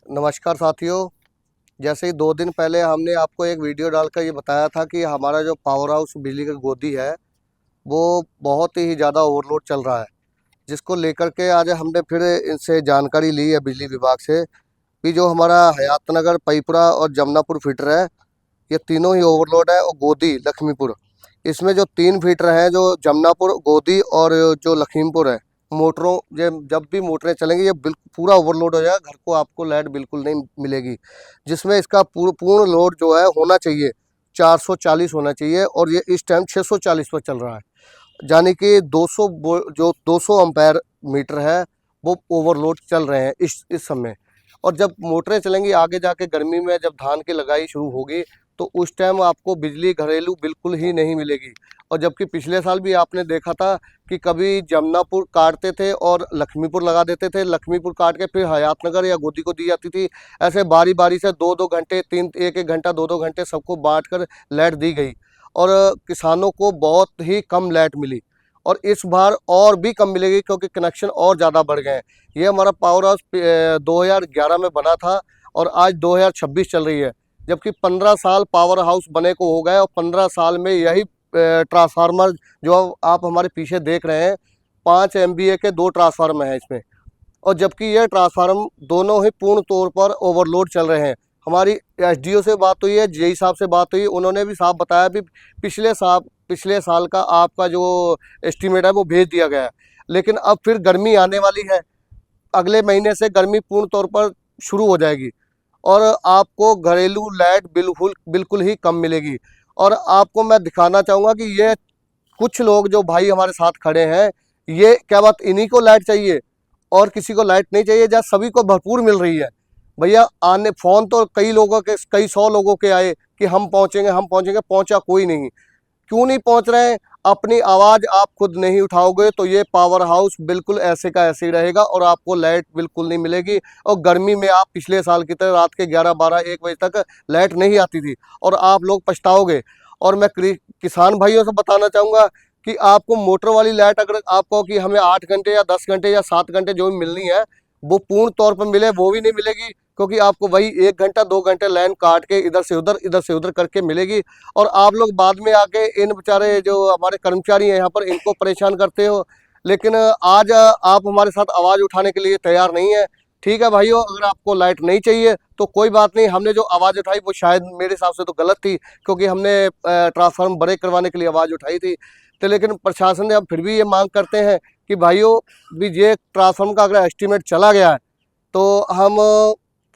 नमस्कार साथियों। जैसे ही 2 दिन पहले हमने आपको एक वीडियो डालकर ये बताया था कि हमारा जो पावर हाउस बिजली का गोदी है वो बहुत ही ज़्यादा ओवरलोड चल रहा है, जिसको लेकर के आज हमने फिर इनसे जानकारी ली है बिजली विभाग से कि जो हमारा हयातनगर, पईपुरा और जमनापुर फीडर है, ये तीनों ही ओवरलोड है। और गोदी लक्ष्मीपुर, इसमें जो 3 फीडर हैं, जो जमनापुर, गोदी और जो लखीमपुर है, मोटरों जब भी मोटरें चलेंगी ये बिल्कुल पूरा ओवरलोड हो जाएगा। घर को आपको लाइट बिल्कुल नहीं मिलेगी, जिसमें इसका पूर्ण लोड जो है होना चाहिए 440 होना चाहिए, और ये इस टाइम 640 पर चल रहा है। यानी कि 200 एम्पायर मीटर है वो ओवरलोड चल रहे हैं इस समय। और जब मोटरें चलेंगी आगे जाके गर्मी में, जब धान की लगाई शुरू होगी, तो उस टाइम आपको बिजली घरेलू बिल्कुल ही नहीं मिलेगी। और जबकि पिछले साल भी आपने देखा था कि कभी जमनापुर काटते थे और लक्ष्मीपुर लगा देते थे, लक्ष्मीपुर काट के फिर हयातनगर या गोदी को दी जाती थी। ऐसे बारी बारी से 2-2 घंटे, 1-1 घंटा, 2-2 घंटे सबको बांट कर लाइट दी गई, और किसानों को बहुत ही कम लाइट मिली। और इस बार और भी कम मिलेगी क्योंकि कनेक्शन और ज़्यादा बढ़ गए हैं। ये हमारा पावर हाउस 2011 में बना था और आज 2026 चल रही है, जबकि 15 साल पावर हाउस बने को हो गए। और 15 साल में यही ट्रांसफार्मर जो आप हमारे पीछे देख रहे हैं, 5 MVA के 2 ट्रांसफार्मर हैं इसमें। और जबकि ये ट्रांसफार्मर दोनों ही पूर्ण तौर पर ओवरलोड चल रहे हैं। हमारी SDO से बात हुई है, JE साहब से बात हुई, उन्होंने भी साफ बताया भी पिछले साल का आपका जो एस्टीमेट है वो भेज दिया गया है। लेकिन अब फिर गर्मी आने वाली है, अगले महीने से गर्मी पूर्ण तौर पर शुरू हो जाएगी और आपको घरेलू लाइट बिल्कुल बिल्कुल ही कम मिलेगी। और आपको मैं दिखाना चाहूँगा कि ये कुछ लोग जो भाई हमारे साथ खड़े हैं, ये क्या बात इन्हीं को लाइट चाहिए और किसी को लाइट नहीं चाहिए? जहाँ सभी को भरपूर मिल रही है। भैया आने फ़ोन तो कई लोगों के, कई 100 लोगों के आए कि हम पहुँचेंगे, हम पहुँचेंगे, पहुँचा कोई नहीं। क्यों नहीं पहुंच रहे हैं? अपनी आवाज़ आप खुद नहीं उठाओगे तो ये पावर हाउस बिल्कुल ऐसे का ऐसे ही रहेगा और आपको लाइट बिल्कुल नहीं मिलेगी। और गर्मी में आप पिछले साल की तरह रात के 11-12-1 बजे तक लाइट नहीं आती थी और आप लोग पछताओगे। और मैं किसान भाइयों से बताना चाहूँगा कि आपको मोटर वाली लाइट अगर आप कहो कि हमें 8 घंटे या 10 घंटे या 7 घंटे जो भी मिलनी है वो पूर्ण तौर पर मिले, वो भी नहीं मिलेगी, क्योंकि आपको वही 1 घंटा 2 घंटे लाइन काट के इधर से उधर करके मिलेगी। और आप लोग बाद में आके इन बेचारे जो हमारे कर्मचारी हैं यहाँ पर, इनको परेशान करते हो। लेकिन आज आप हमारे साथ आवाज़ उठाने के लिए तैयार नहीं है। ठीक है भाइयों, अगर आपको लाइट नहीं चाहिए तो कोई बात नहीं। हमने जो आवाज़ उठाई वो शायद मेरे हिसाब से तो गलत थी, क्योंकि हमने ट्रांसफार्मर बड़े करवाने के लिए आवाज़ उठाई थी। तो लेकिन प्रशासन ने हम फिर भी ये मांग करते हैं कि भाइयों भी ये ट्रांसफार्मर का अगर एस्टीमेट चला गया है तो हम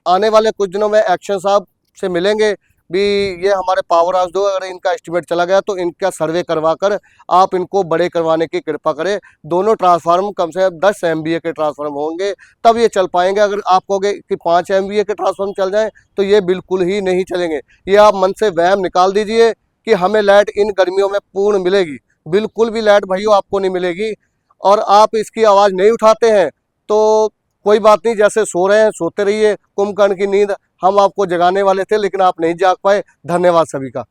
आने वाले कुछ दिनों में एक्शन साहब से मिलेंगे भी। ये हमारे पावर हाउस दो, अगर इनका एस्टीमेट चला गया तो इनका सर्वे करवा कर आप इनको बड़े करवाने की कृपा करें। दोनों ट्रांसफार्मर कम से कम 10 MVA के ट्रांसफार्मर होंगे तब ये चल पाएंगे। अगर आप कहोगे कि 5 MVA के ट्रांसफार्मर चल जाएं तो ये बिल्कुल ही नहीं चलेंगे। ये आप मन से वहम निकाल दीजिए कि हमें लाइट इन गर्मियों में पूर्ण मिलेगी। बिल्कुल भी लाइट भाइयों आपको नहीं मिलेगी। और आप इसकी आवाज़ नहीं उठाते हैं तो कोई बात नहीं, जैसे सो रहे हैं सोते रहिए, कुंभकर्ण की नींद हम आपको जगाने वाले थे लेकिन आप नहीं जाग पाए। धन्यवाद सभी का।